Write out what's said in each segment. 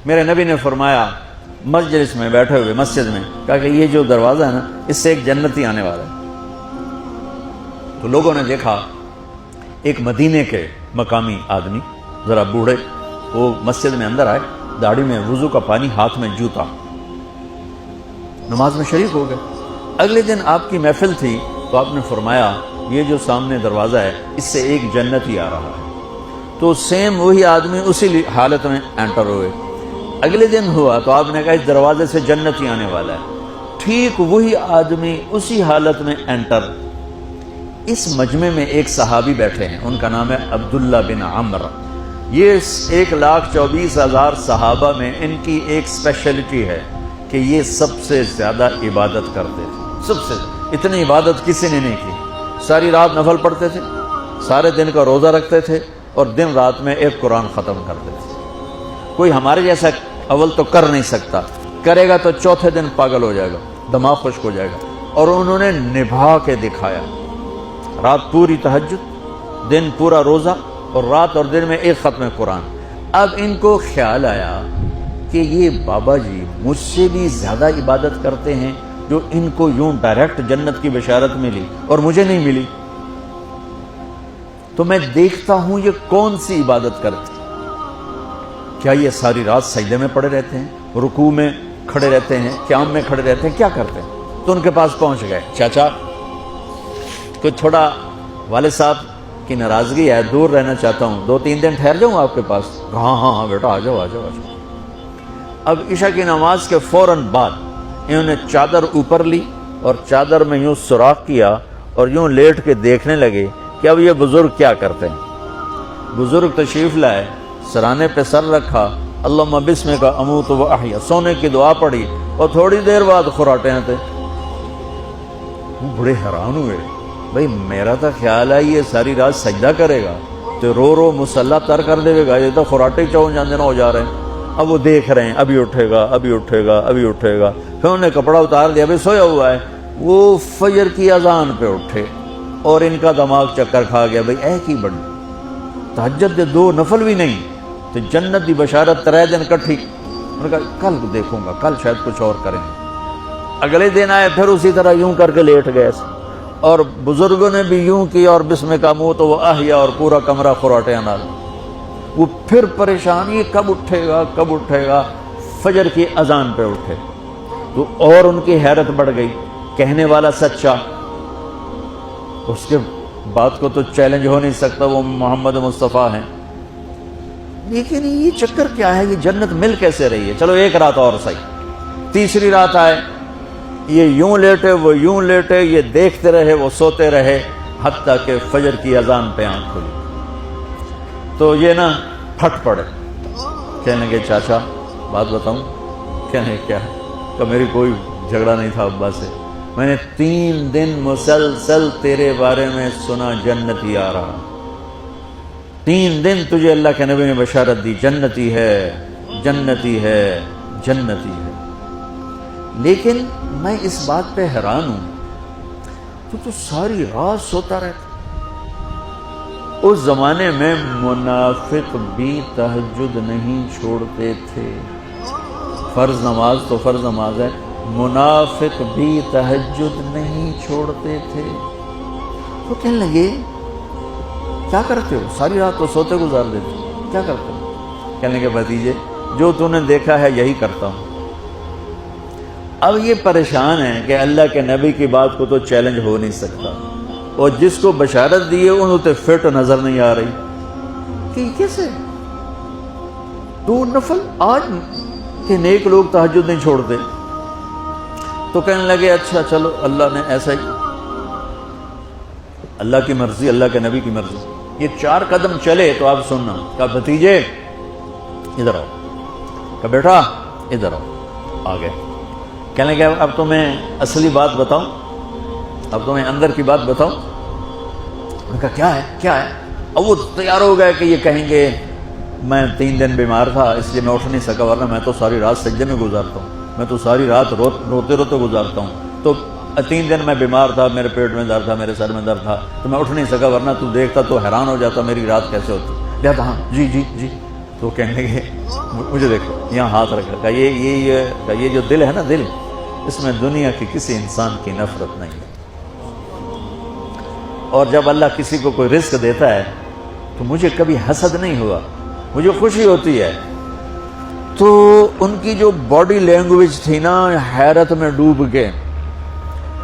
میرے نبی نے فرمایا مجلس میں بیٹھے ہوئے مسجد میں، کہا کہ یہ جو دروازہ ہے نا اس سے ایک جنتی آنے والا ہے۔ تو لوگوں نے دیکھا ایک مدینے کے مقامی آدمی ذرا بوڑھے، وہ مسجد میں اندر آئے، داڑھی میں وضو کا پانی، ہاتھ میں جوتا، نماز میں شریک ہو گئے۔ اگلے دن آپ کی محفل تھی تو آپ نے فرمایا یہ جو سامنے دروازہ ہے اس سے ایک جنتی آ رہا ہے۔ تو سیم وہی آدمی اسی حالت میں انٹر ہوئے۔ اگلے دن ہوا تو آپ نے کہا اس دروازے سے جنتی آنے والا ہے، ٹھیک وہی آدمی اسی حالت میں انٹر۔ اس مجمع میں ایک صحابی بیٹھے ہیں، ان کا نام ہے عبداللہ بن عمر۔ یہ 1,24,000 صحابہ میں ان کی ایک اسپیشلٹی ہے کہ یہ سب سے زیادہ عبادت کرتے تھے، سب سے اتنی عبادت کسی نے نہیں کی۔ ساری رات نفل پڑھتے تھے، سارے دن کا روزہ رکھتے تھے، اور دن رات میں ایک قرآن ختم کرتے تھے۔ کوئی ہمارے جیسا اول تو کر نہیں سکتا، کرے گا تو چوتھے دن پاگل ہو جائے گا، دماغ خشک ہو جائے گا، اور انہوں نے نبھا کے دکھایا۔ رات پوری تہجد، دن پورا روزہ، اور رات اور دن میں ایک ختم قرآن۔ اب ان کو خیال آیا کہ یہ بابا جی مجھ سے بھی زیادہ عبادت کرتے ہیں، جو ان کو یوں ڈائریکٹ جنت کی بشارت ملی اور مجھے نہیں ملی، تو میں دیکھتا ہوں یہ کون سی عبادت کرتے ہیں۔ کیا یہ ساری رات سجدے میں پڑے رہتے ہیں، رکوع میں کھڑے رہتے ہیں، قیام میں کھڑے رہتے ہیں، کیا کرتے ہیں؟ تو ان کے پاس پہنچ گئے، چاچا کوئی تھوڑا والد صاحب کی ناراضگی ہے، دور رہنا چاہتا ہوں، 2-3 دن ٹھہر جاؤں آپ کے پاس؟ ہاں ہاں ہاں بیٹا، آ جاؤ آ جاؤ آ جاؤ۔ اب عشاء کی نماز کے فوراً بعد انہوں نے چادر اوپر لی اور چادر میں یوں سوراخ کیا اور یوں لیٹ کے دیکھنے لگے کہ اب یہ بزرگ کیا کرتے ہیں۔ بزرگ تشریف لائے، سرانے پہ سر رکھا، اللہم بسمک اموت و احیا، سونے کی دعا پڑھی، اور تھوڑی دیر بعد خراٹے آتے۔ بڑے حیران ہوئے، بھئی میرا تو خیال ہے یہ ساری رات سجدہ کرے گا تو رو رو مصلی تر کر دے گا، یہ تو خراٹے چون جاندے نہ ہو جا رہے ہیں۔ اب وہ دیکھ رہے ہیں ابھی اٹھے گا ابھی اٹھے گا ابھی اٹھے گا، پھر انہوں نے کپڑا اتار دیا، ابھی سویا ہوا ہے۔ وہ فجر کی اذان پہ اٹھے اور ان کا دماغ چکر کھا گیا، بھئی اے کی بڑی تہجد دے 2 نفل بھی نہیں تو جنت دی بشارت 3 دن کٹھی۔ انہوں نے کہا کل دیکھوں گا، کل شاید کچھ اور کریں گے۔ اگلے دن آئے، پھر اسی طرح یوں کر کے لیٹ گئے، اور بزرگوں نے بھی یوں کیا، اور بسمک اموت و احیا، اور پورا کمرہ خراٹے نال۔ وہ پھر پریشان، یہ کب اٹھے گا کب اٹھے گا؟ فجر کی اذان پہ اٹھے تو اور ان کی حیرت بڑھ گئی، کہنے والا سچا، اس کے بات کو تو چیلنج ہو نہیں سکتا، وہ محمد مصطفیٰ ہیں، لیکن یہ چکر کیا ہے، یہ جنت مل کیسے رہی ہے؟ چلو ایک رات اور صحیح۔ تیسری رات آئے، یہ یوں لیٹے وہ یوں لیٹے، یہ دیکھتے رہے وہ سوتے رہے، حتیٰ کہ فجر کی اذان پہ آنکھ کھلی تو یہ نا پھٹ پڑے، کہنے لگے چاچا بات بتاؤں؟ کہنے کیا ہے؟ کہ میری کوئی جھگڑا نہیں تھا ابا سے، میں نے 3 دن مسلسل تیرے بارے میں سنا جنتی آ رہا، 3 دن تجھے اللہ کے نبی نے بشارت دی جنتی ہے جنتی ہے جنتی ہے، لیکن میں اس بات پہ حیران ہوں تو ساری رات سوتا رہتا۔ اس زمانے میں منافق بھی تہجد نہیں چھوڑتے تھے، فرض نماز تو فرض نماز ہے، منافق بھی تہجد نہیں چھوڑتے تھے۔ تو کہنے لگے کیا کرتے ہو؟ ساری رات تو سوتے گزار دیتے، کیا کرتے ہو؟ کہنے لگے بھتیجے جو تو نے دیکھا ہے یہی کرتا ہوں۔ اب یہ پریشان ہے کہ اللہ کے نبی کی بات کو تو چیلنج ہو نہیں سکتا، اور جس کو بشارت دی ہے انہوں تے فٹ نظر نہیں آ رہی کہ کیسے 2 نفل آج کہ نیک لوگ تہجد نہیں چھوڑتے۔ تو کہنے لگے اچھا چلو اللہ نے ایسا ہی، اللہ کی مرضی، اللہ کے نبی کی مرضی۔ یہ 4 قدم چلے تو آپ سننا، کہا بھتیجے ادھر آؤ، کہا بیٹا ادھر آؤ، آ گئے۔ کہنے لگے اب تمہیں اصلی بات بتاؤں، اب تمہیں اندر کی بات بتاؤں؟ میں کہا کیا ہے کیا ہے؟ اب وہ تیار ہو گئے کہ یہ کہیں گے میں 3 دن بیمار تھا اس لیے میں اٹھ نہیں سکا، ورنہ میں تو ساری رات سجدے میں گزارتا ہوں، میں تو ساری رات روتے روتے گزارتا ہوں، تو 3 دن میں بیمار تھا، میرے پیٹ میں درد تھا، میرے سر میں درد تھا، تو میں اٹھ نہیں سکا، ورنہ تو دیکھتا تو حیران ہو جاتا میری رات کیسے ہوتی۔ کہتا ہاں جی جی جی۔ تو وہ کہنے لگے مجھے دیکھو، یہاں ہاتھ رکھا، کہا یہ جو دل ہے نا، دل، اس میں دنیا کی کسی انسان کی نفرت نہیں ہے، اور جب اللہ کسی کو کوئی رزق دیتا ہے تو مجھے کبھی حسد نہیں ہوا، مجھے خوشی ہوتی ہے۔ تو ان کی جو باڈی لینگویج تھی نا، حیرت میں ڈوب کے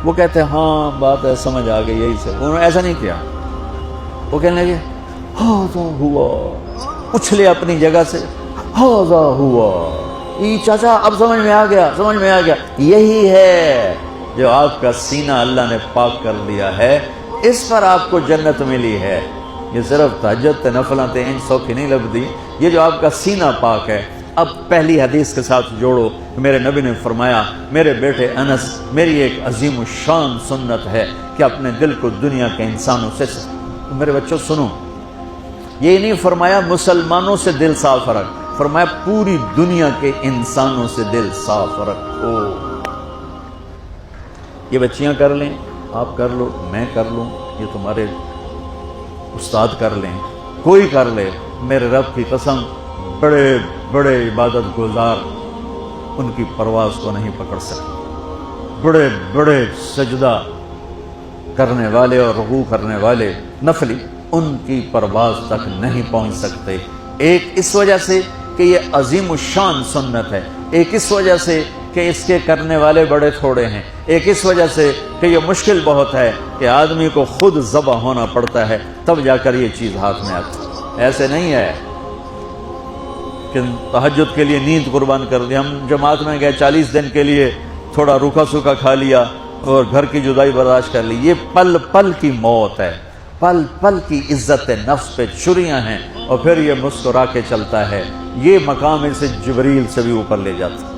وہ کہتے ہیں ہاں بات ہے، سمجھ آ گئی، یہی سے۔ انہوں نے ایسا نہیں کیا، وہ کہنے لگے ہاذا ہوا، اچھلے اپنی جگہ سے، ہاذا ہوا، یہ چاچا اب سمجھ میں آ گیا، سمجھ میں آ گیا، یہی ہے جو آپ کا سینہ اللہ نے پاک کر دیا ہے، اس پر آپ کو جنت ملی ہے۔ یہ صرف تہجد تے نفلاں تے ان سوکھی نہیں لبدی، یہ جو آپ کا سینہ پاک ہے۔ اب پہلی حدیث کے ساتھ جوڑو، میرے نبی نے فرمایا، میرے بیٹے انس، میری ایک عظیم الشان سنت ہے کہ اپنے دل کو دنیا کے انسانوں سے، میرے بچوں سنو، یہ نہیں فرمایا مسلمانوں سے دل صاف رکھ، فرمایا پوری دنیا کے انسانوں سے دل صاف رکھو۔ یہ بچیاں کر لیں، آپ کر لو، میں کر لوں، یہ تمہارے استاد کر لیں، کوئی کر لے، میرے رب کی قسم، بڑے بڑے عبادت گزار ان کی پرواز کو نہیں پکڑ سکتے، بڑے بڑے سجدہ کرنے والے اور رکوع کرنے والے نفلی ان کی پرواز تک نہیں پہنچ سکتے۔ ایک اس وجہ سے کہ یہ عظیم الشان سنت ہے، ایک اس وجہ سے کہ اس کے کرنے والے بڑے تھوڑے ہیں، ایک اس وجہ سے کہ یہ مشکل بہت ہے کہ آدمی کو خود ذبح ہونا پڑتا ہے تب جا کر یہ چیز ہاتھ میں آتی ہے۔ ایسے نہیں ہے کہ تہجد کے لیے نیند قربان کر دی، ہم جماعت میں گئے 40 دن کے لیے، تھوڑا روکھا سوکھا کھا لیا اور گھر کی جدائی برداشت کر لی۔ یہ پل پل کی موت ہے، پل پل کی عزت نفس پہ چھریاں ہیں، اور پھر یہ مسکرا کے چلتا ہے۔ یہ مقام اسے جبریل سے بھی اوپر لے جاتا ہے۔